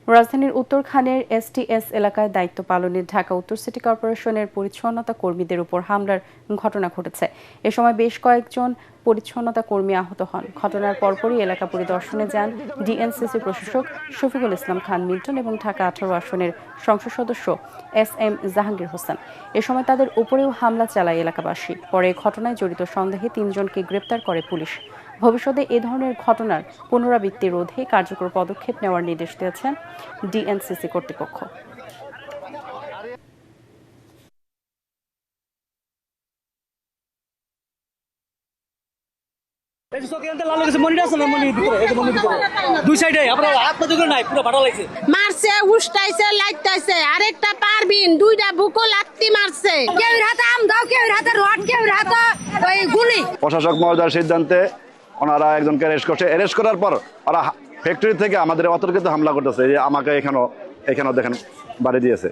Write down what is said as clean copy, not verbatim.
রাজধানীর উত্তরখানের এসটিএস এলাকায় দায়িত্ব পালনে ঢাকা উত্তর সিটি কর্পোরেশনের পরিচ্ছন্নতা কর্মীদের উপর হামলার ঘটনা ঘটেছে। এ সময় বেশ কয়েকজন পরিচ্ছন্নতা কর্মী আহত হন। ঘটনার পরপরই এলাকা পরিদর্শনে যান ডিএনসিসি প্রশাসক শফিকুল ইসলাম খান মিল্টন এবং ঢাকা 18 আসনের সংসদ সদস্য এসএম জাহাঙ্গীর হোসেন। এ সময় তাদের উপরেও হামলা চালায় এলাকাবাসী। পরে ঘটনায় জড়িত সন্দেহে 3 জনকে গ্রেপ্তার করে পুলিশ। ভবিষ্যতে এ ধরনের ঘটনার পুনরাবৃত্তি রোধে কার্যকর পদক্ষেপ নেওয়ার নির্দেশ দিয়েছেন ডিএনসিসি কর্তৃপক্ষ। মারছে উষ্টাইছে লাইটাইছে আরেকটা পারবিন দুইটা বুকো লাত্তি মারছে কেউ হাতে আম দাও কেউ হাতে রড কেউ হাতে ওই গুলি। প্রশাসক মহোদয়ের সিদ্ধান্তে ওনারা একজনকে অ্যারেস্ট করছে। অ্যারেস্ট করার পর ওরা ফ্যাক্টরি থেকে আমাদের অতর্কিত হামলা করতেছে। যে আমাকে এখানেও দেখেন বাড়ি দিয়েছে।